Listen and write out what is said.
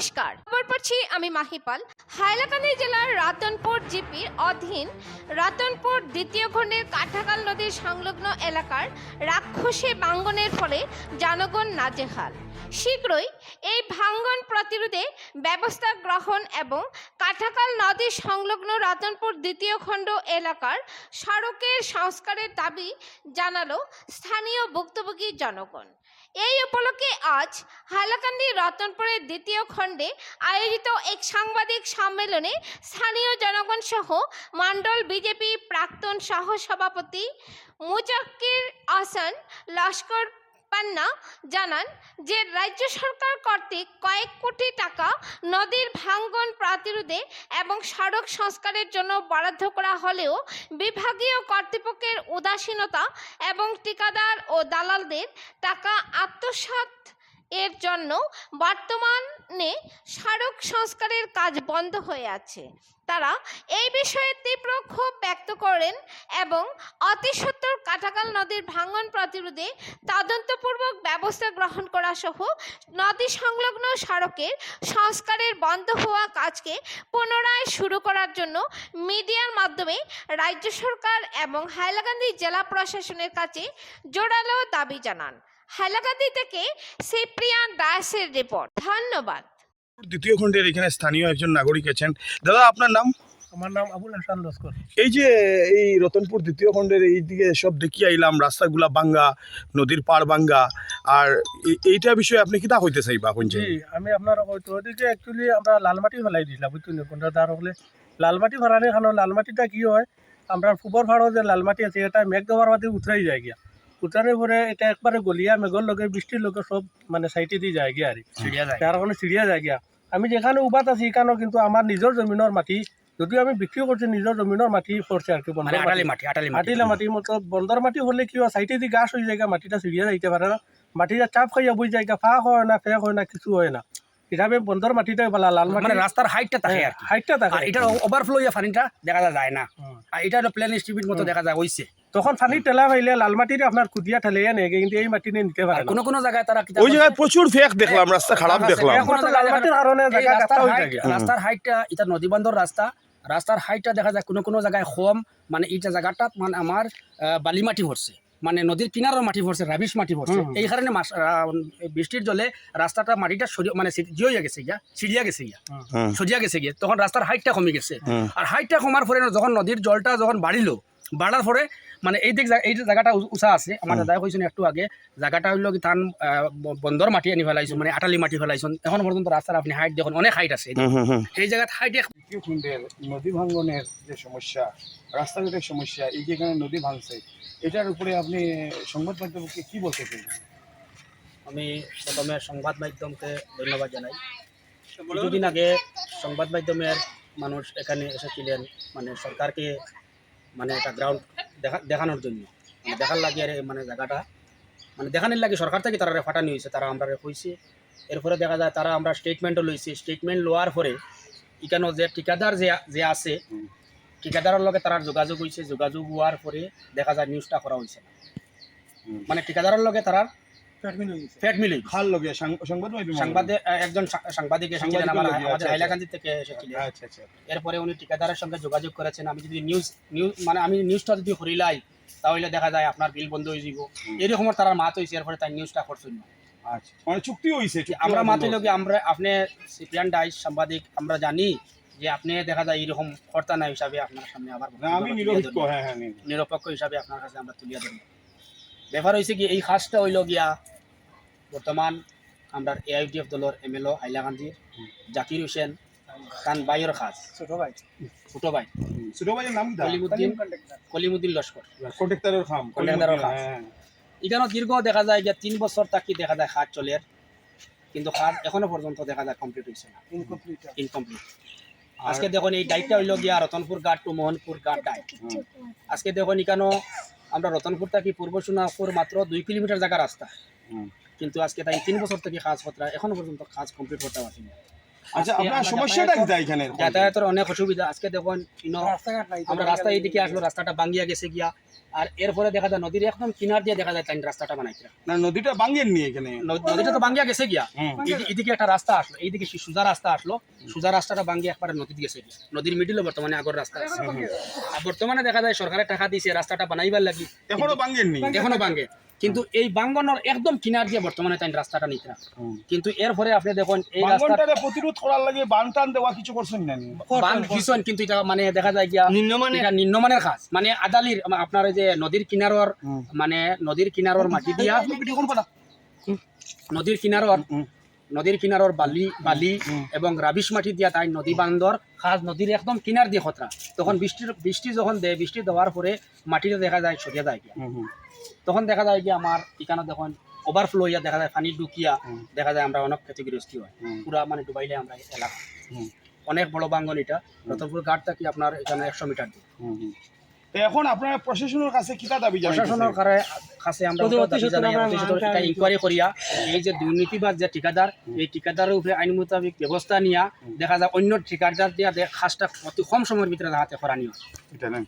নমস্কার, খবর পড়ছি আমি মাহিপাল। হাইলাকান্দি জেলার রতনপুর জিপির অধীন রতনপুর দ্বিতীয় খণ্ডের কাঠাখাল নদীর সংলগ্ন এলাকার রাক্ষসী ভাঙ্গনের ফলে জনগণ নাজেহাল। শীঘ্রই এই ভাঙ্গন প্রতিরোধে ব্যবস্থা গ্রহণ এবং কাঠাখাল নদীর সংলগ্ন রতনপুর দ্বিতীয় খণ্ড এলাকার সড়কের সংস্কারের দাবি জানালো স্থানীয় ভুক্তভোগী জনগণ। এই উপলক্ষে আজ হাইলাকান্দি রতনপুরের দ্বিতীয় খণ্ডে আয়োজিত এক সাংবাদিক সম্মেলনে স্থানীয় জনগণ সহ মণ্ডল বিজেপি প্রাক্তন সহসভাপতি মুজাক্কির আহসান লস্কর পান্না জানান যে রাজ্য সরকার কর্তৃক কয়েক কোটি টাকা নদীর ভাঙ্গন প্রতিরোধে এবং সড়ক সংস্কারের জন্য বরাদ্দ করা হলেও বিভাগীয় কর্তৃপক্ষের উদাসীনতা এবং ঠিকাদার ও দালালদের টাকা আত্মসাৎ এর জন্য বর্তমানে সড়ক সংস্কারের কাজ বন্ধ হয়ে আছে। তারা এই বিষয়ে তীব্র ক্ষোভ ব্যক্ত করেন এবং অতি সত্বর কাঠাখাল নদীর ভাঙ্গন প্রতিরোধে তদন্তপূর্বক ব্যবস্থা গ্রহণ করা সহ নদী সংলগ্ন সড়কের সংস্কারের বন্ধ হওয়া কাজকে পুনরায় শুরু করার জন্য মিডিয়ার মাধ্যমে রাজ্য সরকার এবং হাইলাকান্দি জেলা প্রশাসনের কাছে জোরালো দাবি জানান। হাইলাকান্দি থেকে সিপ্রিয়ান দাসের রিপোর্ট। ধন্যবাদ। দ্বিতীয় খণ্ডের এখানে স্থানীয় একজন নাগরিক আছেন। দাদা, আপনার নাম? আমার নাম আবুল হাসান লস্কর। এই যে এই রতনপুর দ্বিতীয় খণ্ডের এই দিকে সব দেখি আইলাম, রাস্তাগুলা ভাঙ্গা, নদীর পাড় ভাঙ্গা, আর এইটা বিষয়ে আপনি কিতা হইতে চাইবা? জি, আমি আপনার ওইদিকে অ্যাকচুয়ালি আমরা লালমাটি ফেলাই দিছিলাম, বুঝছেন? তার হলে লালমাটি ফেলালে খানো লালমাটিটা কি হয়, আমরা ফুবর ফাড়ো যে লালমাটি আছে এটা মেঘ দেওয়ার বাদে উতরাই যায় গিয়া, উতরানোর পরে এটা একবারে গলিয়া মেঘর লগে বৃষ্টির লগে সব মানে সাইটে দিয়ে যায় গিয়া আর তার কারণে ছিড়িয়া যায় গিয়া। আমি যেখানে উবাত আছি এখানেও কিন্তু আমার নিজের জমিনের মাটি, যদিও আমি বিক্রি করছি, নিজের জমিনের মাটি পড়ছে আর কি, আটিলা মাটি মতো বন্দর মাটি হলে কি হয়, সাইটে দিয়ে গাছ হয়ে যায়, মাটিটা ছিড়িয়া যাইতে পারে না, মাটিটা চাপ খাইয়া বই যায়, ফাঁক হয় না, ফেক হয় না, কিছু হয় না। এভাবে বন্দর মাটিটাই বলা লাল মাটি, মানে রাস্তার হাইটটা থাকে, হাইটটা থাকে, এটা ওভারফ্লো ইয়া পানিটা দেখা যায় না, আর এটা প্লেন স্ট্রিট মতো দেখা যায় হইছে। তখন পানি টেলা পাইলে লাল মাটির আপনার কুদিয়া ঠেলাইয়া নেগে, কিন্তু এই মাটি নিতে পারে না। কোনো জায়গায় তারা ওই জায়গায় প্রচুর ফেক দেখলাম, রাস্তা খারাপ দেখলাম। লাল মাটির কারণে রাস্তার হাইটটা, এটা নদী বন্দর রাস্তার হাইটটা দেখা যায় কোনো জায়গায় কম, মানে এইটা জায়গাটা মানে আমার বালি মাটি ভরছে, মানে নদীর কিনারও মাটি ভরছে, রাবিশ মাটি ভরছে। এই কারণে বৃষ্টির জলে রাস্তাটা মাটিটা মানে জিয়ে গেছে গিয়া, ছিড়িয়া গেছে গিয়া, সরিয়া গেছে গিয়া, তখন রাস্তার হাইটটা কমে গেছে। আর হাইটটা কমার পরে যখন নদীর জলটা যখন বাড়ার পরে মানে এই জায়গাটা উঁচা আছে, আমার দাদা কইছেন একটু আগে, জায়গাটা হইল কি ধান বন্দর মাটি আনি ফেলাইছেন, মানে আটালি মাটি ফেলাইছেন। এখন পর্যন্ত রাস্তার আপনি হাইট দেখুন, অনেক হাইট আছে এই জায়গায়। হাইটে দ্বিতীয় খণ্ডের নদী ভাঙ্গনের যে সমস্যা, রাস্তাঘাটের সমস্যা, এই যে এখানে নদী ভাঙছে, এটার উপরে আপনি সংবাদ মাধ্যমকে কি বলতে চান? আমি প্রথমে সংবাদ মাধ্যমকে ধন্যবাদ জানাই। কিছুদিন আগে সংবাদ মাধ্যমের মানুষ এখানে এসেছিলেন, মানে সরকারকে মানে একটা গ্রাউন্ড দেখানোর জন্য, মানে দেখার লাগে আর মানে জায়গাটা মানে দেখানোর লাগে সরকার থেকে তারা ফাটানি হয়েছে, তারা আমরা কইছি। এরপরে দেখা যায় তারা আমরা স্টেটমেন্টও লইছি, স্টেটমেন্ট লওয়ার পরে এখানে যে ঠিকাদার যে আছে, ঠিকাদারের লগে তারা যোগাযোগ হয়েছে, যোগাযোগ হওয়ার পরে দেখা যায় নিউজটা করা হয়েছে না, মানে ঠিকাদারের লগে তারা ফ্যাট মিলে খাল লগে সংবাদ একজন সাংবাদিক এসেছিলেন আমাদের হাইলাকান্দি থেকে এসেছিলেন। এরপরে উনি ঠিকাদারের সঙ্গে যোগাযোগ করেছেন। আমি যদি নিউজ মানে আমি নিউজটা যদি হরিলাই তাহলে দেখা যায় আপনার বিল বন্ধ হয়ে যাব, এরকম তারা মাত হয়েছে। এরপরে তাই নিউজটা করছেন না, মানে চুক্তি হয়েছে। আমরা মাত হইল কি, আমরা আপনি সিপ্রিয়ান দাস সাংবাদিক, আমরা জানি যে আপনি দেখা যায় এইরকম কর্তা না হিসাবে আপনার সামনে আবার আমি নিরপেক্ষ হিসাবে আপনার কাছে আমরা তুলিয়া ধরব। ব্যাপার হয়েছে কি, এই কাজটা হইল গিয়া বর্তমান আমরা AIUDF দলের MLO হাইলাকান্দির জাকির হোসেন খান ভাইয়ের কাজ, ছোট ভাই নাম কলিমুদ্দিন লস্কর, কন্ট্রাক্টরের কাজ। এখানে দীর্ঘ দেখা যায় যে 3 বছর থাকি দেখা যায় কাজ চলে, কিন্তু কাজ এখনো পর্যন্ত দেখা যায় কমপ্লিট হয়েছে না, ইনকমপ্লিট। আজকে দেখুন এই ডাইটটা হইল গিয়া রতনপুর ঘাট টু মোহনপুর ঘাট ডাইট। আজকে দেখুন এখানে আমরা রতনপুর থাকি পূর্ব সোনাপুর মাত্র 2 কিলোমিটার জায়গা রাস্তা, কিন্তু আজকে তাই 3 বছর থেকে কাজ করতে এখনো পর্যন্ত কাজ কমপ্লিট করতে পারছি না। আচ্ছা আজকে আপনার আমরা সমস্যাটা কি তাই এখানে যাতায়াতের অনেক অসুবিধা। আজকে দেখুন আমরা রাস্তা এইদিকে আসলো, রাস্তাটা ভাঙ্গিয়া গেছে গিয়া, আর এরপরে দেখা যায় নদীর একদম কিনার দিয়ে দেখা যায় তাই রাস্তাটা বানাইছে। না নদীটা ভাঙেন নি এখানে নদীটা তো ভাঙ্গিয়া গেছে গিয়া, হুম। এদিকে একটা রাস্তা আসলো, এইদিকে সোজা রাস্তা আসলো, সোজা রাস্তাটা ভাঙ্গিয়ে একবারে নদীতে গেছে গিয়া। নদীর মিডিলে বর্তমানে আগর রাস্তা আছে। আর বর্তমানে দেখা যায় সরকারের টাকা দিয়েছে রাস্তাটা বানাইবার লাগি, এখনো ভাঙেন নি এখনো ভাঙ্গে। কিন্তু এই বাঙ্গনের একদম কিনার দিয়ে বর্তমানে তাই রাস্তাটা নিতে না। কিন্তু এরপরে আপনি দেখুন এই রাস্তা ভাঙনটারে প্রতিরোধ করার লাগে বান টান দেওয়া কিছু করছেন না নি? বান ভীষণ, কিন্তু এটা মানে দেখা যায় গিয়া এটা নিম্নমানের কাজ, মানে আদালির আপনার ওই যে নদীর কিনারর মানে নদীর কিনারর মাটি দিয়া নদীর কিনারর বালি এবং রাবিশ মাটি দিয়া তাই নদী বান্ধর খাস নদীর একদম কিনার দিয়ে খতরা। তখন বৃষ্টি যখন দেয়, বৃষ্টি দেওয়ার পরে মাটিটা দেখা যায় সরিয়ে যায় গিয়া, তখন দেখা যায় যে আমার এখানে যখন ওভারফ্লো হইয়া দেখা যায় পানি ঢুকিয়া দেখা যায় আমরা অনেক ক্ষতিগ্রস্ত হয়, পুরা মানে ডুবাইলে আমরা এলাকা। অনেক বড় বাঙ্গন এটা, রতনপুর ঘাট থেকে আপনার এখানে 100 মিটার দূর। তো এখন আপনারা প্রশাসনের কাছে কিটা দাবি জানাইতেছেন? প্রশাসনের কাছে আমরা ইনকোয়ারি করিয়া এই যে দুর্নীতিবাজ যে ঠিকাদার, এই ঠিকাদারের উপরে আইন মোতাবেক ব্যবস্থা নিয়া দেখা যায় অন্য ঠিকাদার দিয়া খাসটা অতি কম সময়ের ভিতরে হাতে করানি হয়। এটা না